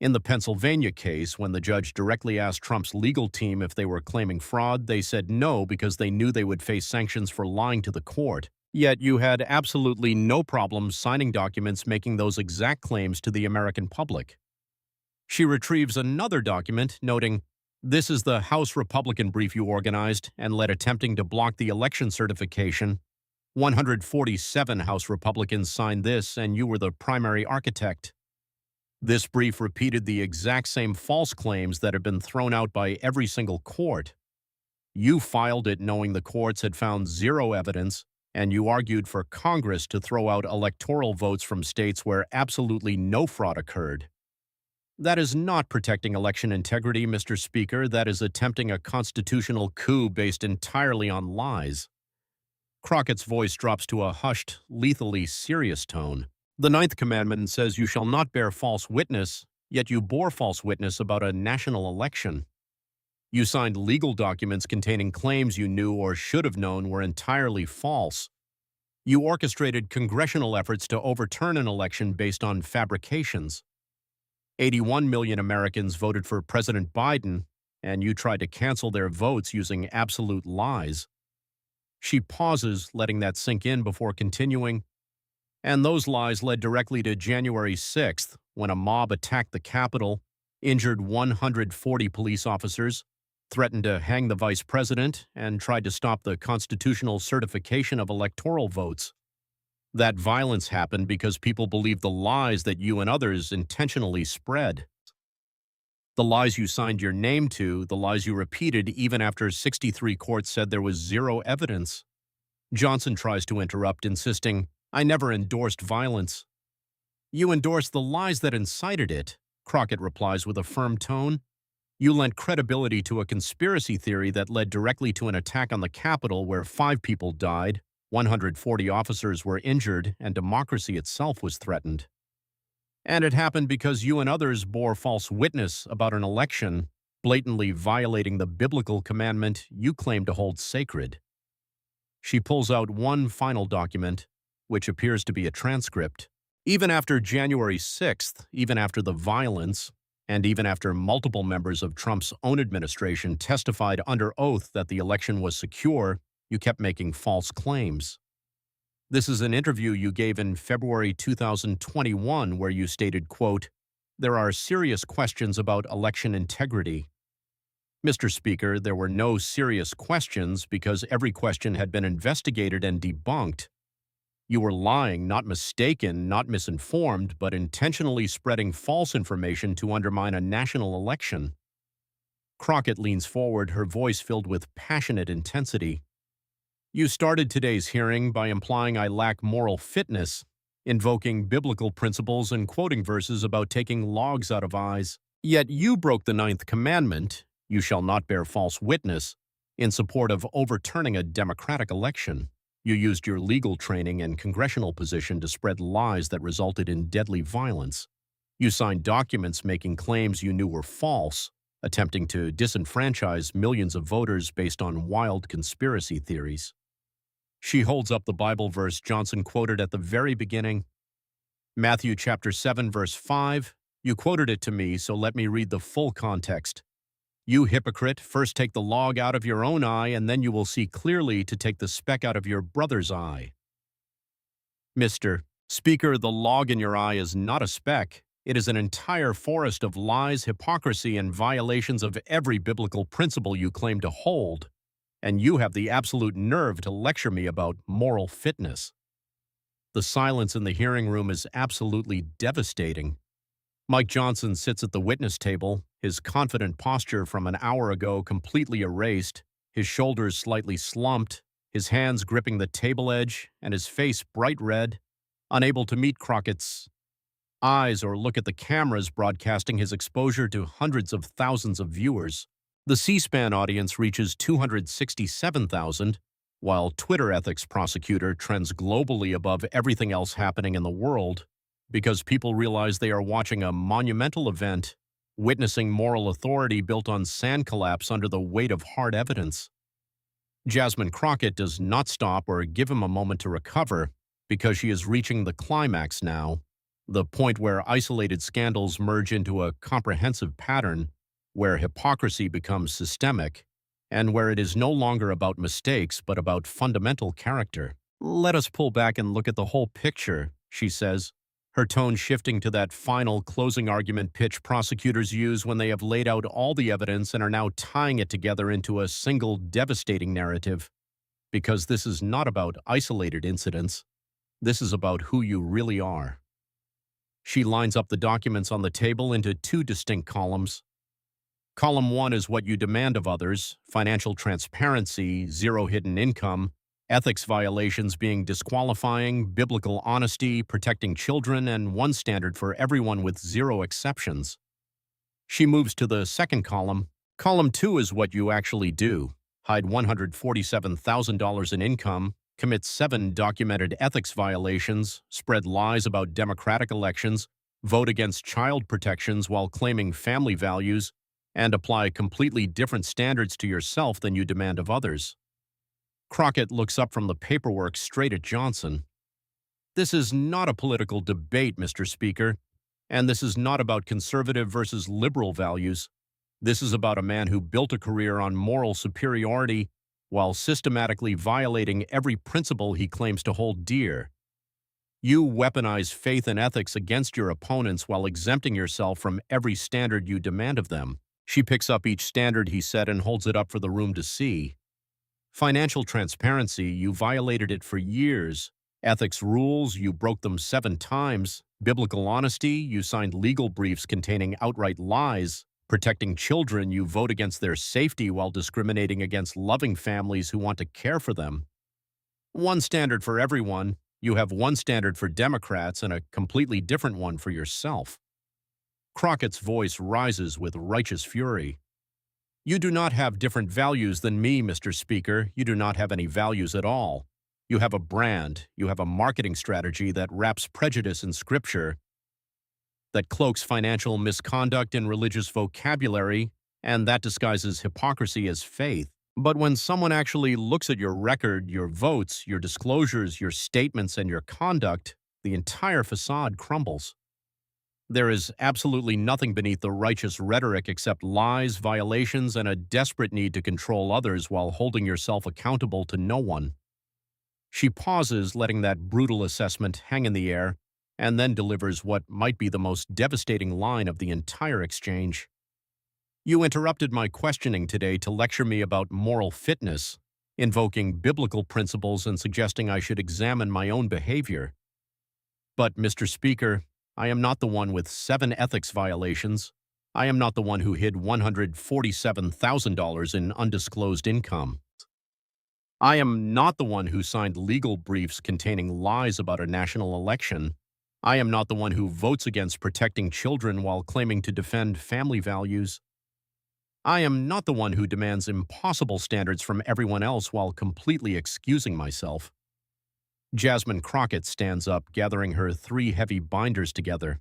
In the Pennsylvania case, when the judge directly asked Trump's legal team if they were claiming fraud, they said no because they knew they would face sanctions for lying to the court. Yet you had absolutely no problem signing documents making those exact claims to the American public. She retrieves another document, noting, this is the House Republican brief you organized and led attempting to block the election certification. 147 House Republicans signed this, and you were the primary architect. This brief repeated the exact same false claims that had been thrown out by every single court. You filed it knowing the courts had found zero evidence, and you argued for Congress to throw out electoral votes from states where absolutely no fraud occurred. That is not protecting election integrity, Mr. Speaker. That is attempting a constitutional coup based entirely on lies. Crockett's voice drops to a hushed, lethally serious tone. The 9th commandment says you shall not bear false witness, yet you bore false witness about a national election. You signed legal documents containing claims you knew or should have known were entirely false. You orchestrated congressional efforts to overturn an election based on fabrications. 81 million Americans voted for President Biden, and you tried to cancel their votes using absolute lies. She pauses, letting that sink in before continuing. And those lies led directly to January 6th, when a mob attacked the Capitol, injured 140 police officers, threatened to hang the vice president, and tried to stop the constitutional certification of electoral votes. That violence happened because people believed the lies that you and others intentionally spread. The lies you signed your name to, the lies you repeated even after 63 courts said there was zero evidence. Johnson tries to interrupt, insisting, I never endorsed violence. You endorsed the lies that incited it, Crockett replies with a firm tone. You lent credibility to a conspiracy theory that led directly to an attack on the Capitol where 5 people died, 140 officers were injured, and democracy itself was threatened. And it happened because you and others bore false witness about an election, blatantly violating the biblical commandment you claim to hold sacred. She pulls out one final document, which appears to be a transcript. Even after January 6th, even after the violence, and even after multiple members of Trump's own administration testified under oath that the election was secure, you kept making false claims. This is an interview you gave in February 2021 where you stated, quote, "There are serious questions about election integrity." Mr. Speaker, there were no serious questions because every question had been investigated and debunked. You were lying, not mistaken, not misinformed, but intentionally spreading false information to undermine a national election. Crockett leans forward, her voice filled with passionate intensity. You started today's hearing by implying I lack moral fitness, invoking biblical principles and quoting verses about taking logs out of eyes. Yet you broke the ninth commandment, "You shall not bear false witness," in support of overturning a democratic election. You used your legal training and congressional position to spread lies that resulted in deadly violence. You signed documents making claims you knew were false, attempting to disenfranchise millions of voters based on wild conspiracy theories. She holds up the Bible verse Johnson quoted at the very beginning, Matthew chapter 7, verse 5. You quoted it to me, so let me read the full context. "You hypocrite, first take the log out of your own eye, and then you will see clearly to take the speck out of your brother's eye." Mr. Speaker, the log in your eye is not a speck. It is an entire forest of lies, hypocrisy, and violations of every biblical principle you claim to hold. And you have the absolute nerve to lecture me about moral fitness. The silence in the hearing room is absolutely devastating. Mike Johnson sits at the witness table, his confident posture from an hour ago completely erased, his shoulders slightly slumped, his hands gripping the table edge, and his face bright red, unable to meet Crockett's eyes or look at the cameras broadcasting his exposure to hundreds of thousands of viewers. The C-SPAN audience reaches 267,000, while Twitter ethics prosecutor trends globally above everything else happening in the world, because people realize they are watching a monumental event, witnessing moral authority built on sand collapse under the weight of hard evidence. Jasmine Crockett does not stop or give him a moment to recover, because she is reaching the climax now, the point where isolated scandals merge into a comprehensive pattern, where hypocrisy becomes systemic, and where it is no longer about mistakes but about fundamental character. "Let us pull back and look at the whole picture," she says, her tone shifting to that final closing argument pitch prosecutors use when they have laid out all the evidence and are now tying it together into a single devastating narrative. Because this is not about isolated incidents. This is about who you really are. She lines up the documents on the table into two distinct columns. Column 1 is what you demand of others: financial transparency, zero hidden income, ethics violations being disqualifying, biblical honesty, protecting children, and one standard for everyone with zero exceptions. She moves to the second column. Column 2 is what you actually do: hide $147,000 in income, commit 7 documented ethics violations, spread lies about democratic elections, vote against child protections while claiming family values, and apply completely different standards to yourself than you demand of others. Crockett looks up from the paperwork straight at Johnson. This is not a political debate, Mr. Speaker, and this is not about conservative versus liberal values. This is about a man who built a career on moral superiority while systematically violating every principle he claims to hold dear. You weaponize faith and ethics against your opponents while exempting yourself from every standard you demand of them. She picks up each standard he set and holds it up for the room to see. Financial transparency, you violated it for years. Ethics rules, you broke them 7 times. Biblical honesty, you signed legal briefs containing outright lies. Protecting children, you vote against their safety while discriminating against loving families who want to care for them. One standard for everyone, you have one standard for Democrats and a completely different one for yourself. Crockett's voice rises with righteous fury. You do not have different values than me, Mr. Speaker. You do not have any values at all. You have a brand. You have a marketing strategy that wraps prejudice in Scripture. that cloaks financial misconduct in religious vocabulary, and that disguises hypocrisy as faith. But when someone actually looks at your record, your votes, your disclosures, your statements, and your conduct, the entire facade crumbles. There is absolutely nothing beneath the righteous rhetoric except lies, violations, and a desperate need to control others while holding yourself accountable to no one. She pauses, letting that brutal assessment hang in the air, and then delivers what might be the most devastating line of the entire exchange. You interrupted my questioning today to lecture me about moral fitness, invoking biblical principles and suggesting I should examine my own behavior. But, Mr. Speaker, I am not the one with 7 ethics violations. I am not the one who hid $147,000 in undisclosed income. I am not the one who signed legal briefs containing lies about a national election. I am not the one who votes against protecting children while claiming to defend family values. I am not the one who demands impossible standards from everyone else while completely excusing myself. Jasmine Crockett stands up, gathering her 3 heavy binders together.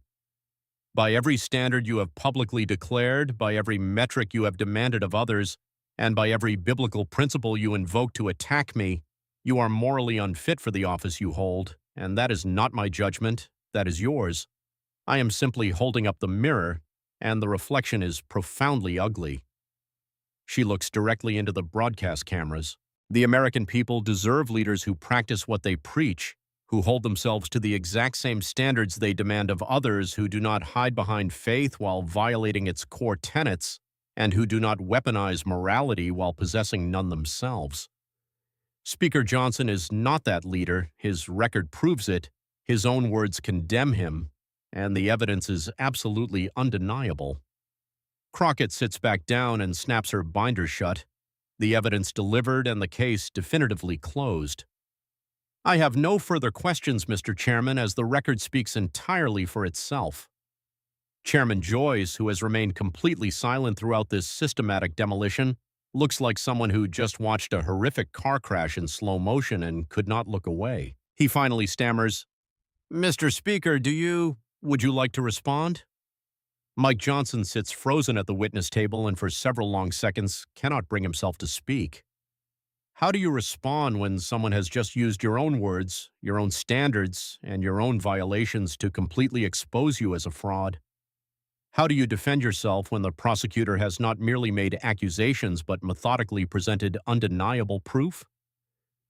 By every standard you have publicly declared, by every metric you have demanded of others, and by every biblical principle you invoke to attack me, you are morally unfit for the office you hold, and that is not my judgment, that is yours. I am simply holding up the mirror, and the reflection is profoundly ugly. She looks directly into the broadcast cameras. The American people deserve leaders who practice what they preach, who hold themselves to the exact same standards they demand of others, who do not hide behind faith while violating its core tenets, and who do not weaponize morality while possessing none themselves. Speaker Johnson is not that leader. His record proves it. His own words condemn him, and the evidence is absolutely undeniable. Crockett sits back down and snaps her binder shut. The evidence delivered and the case definitively closed. I have no further questions, Mr. Chairman, as the record speaks entirely for itself. Chairman Joyce, who has remained completely silent throughout this systematic demolition, looks like someone who just watched a horrific car crash in slow motion and could not look away. He finally stammers, "Mr. Speaker, would you like to respond?" Mike Johnson sits frozen at the witness table and for several long seconds cannot bring himself to speak. How do you respond when someone has just used your own words, your own standards, and your own violations to completely expose you as a fraud? How do you defend yourself when the prosecutor has not merely made accusations but methodically presented undeniable proof?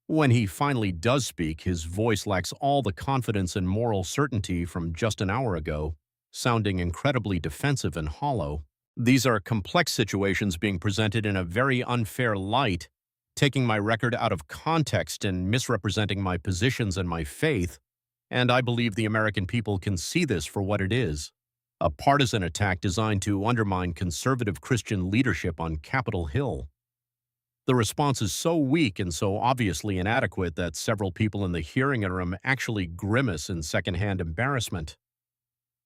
When he finally does speak, his voice lacks all the confidence and moral certainty from just an hour ago, sounding incredibly defensive and hollow. These are complex situations being presented in a very unfair light, taking my record out of context and misrepresenting my positions and my faith, and I believe the American people can see this for what it is: a partisan attack designed to undermine conservative Christian leadership on Capitol Hill. The response is so weak and so obviously inadequate that several people in the hearing room actually grimace in secondhand embarrassment.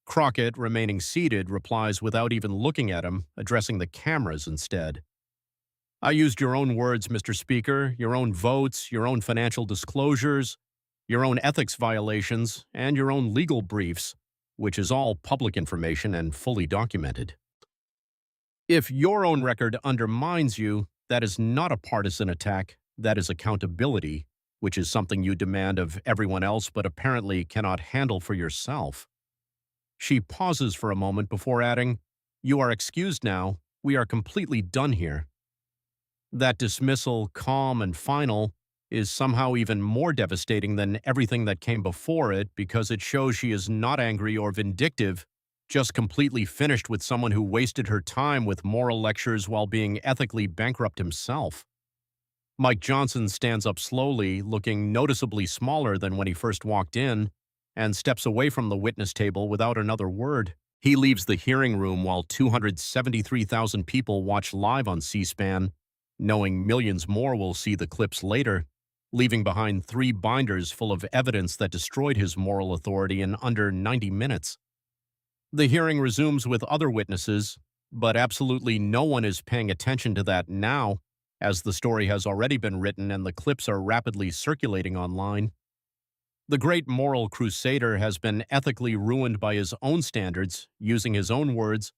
Crockett, remaining seated, replies without even looking at him, addressing the cameras instead. I used your own words, Mr. Speaker, your own votes, your own financial disclosures, your own ethics violations, and your own legal briefs, which is all public information and fully documented. If your own record undermines you, that is not a partisan attack, that is accountability, which is something you demand of everyone else but apparently cannot handle for yourself. She pauses for a moment before adding, "You are excused now. We are completely done here." That dismissal, calm and final, is somehow even more devastating than everything that came before it because it shows she is not angry or vindictive, just completely finished with someone who wasted her time with moral lectures while being ethically bankrupt himself. Mike Johnson stands up slowly, looking noticeably smaller than when he first walked in, and steps away from the witness table without another word. He leaves the hearing room while 273,000 people watch live on C-SPAN, knowing millions more will see the clips later, leaving behind 3 binders full of evidence that destroyed his moral authority in under 90 minutes. The hearing resumes with other witnesses, but absolutely no one is paying attention to that now, as the story has already been written and the clips are rapidly circulating online. The great moral crusader has been ethically ruined by his own standards, using his own words,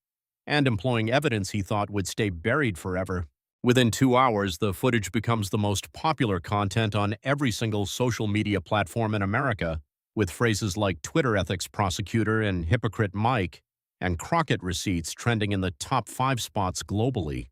and employing evidence he thought would stay buried forever. Within 2 hours, the footage becomes the most popular content on every single social media platform in America, with phrases like Twitter ethics prosecutor and hypocrite Mike and Crockett receipts trending in the top 5 spots globally.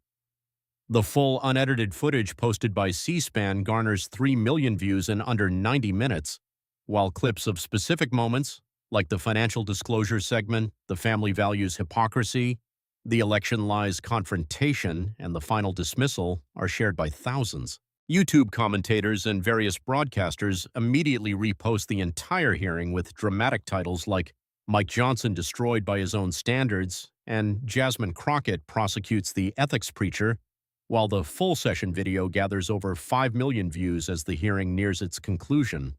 The full unedited footage posted by C-SPAN garners 3 million views in under 90 minutes, while clips of specific moments, like the financial disclosure segment, the family values hypocrisy, the election lies confrontation, and the final dismissal, are shared by thousands. YouTube commentators and various broadcasters immediately repost the entire hearing with dramatic titles like Mike Johnson destroyed by his own standards and Jasmine Crockett prosecutes the ethics preacher, while the full session video gathers over 5 million views as the hearing nears its conclusion.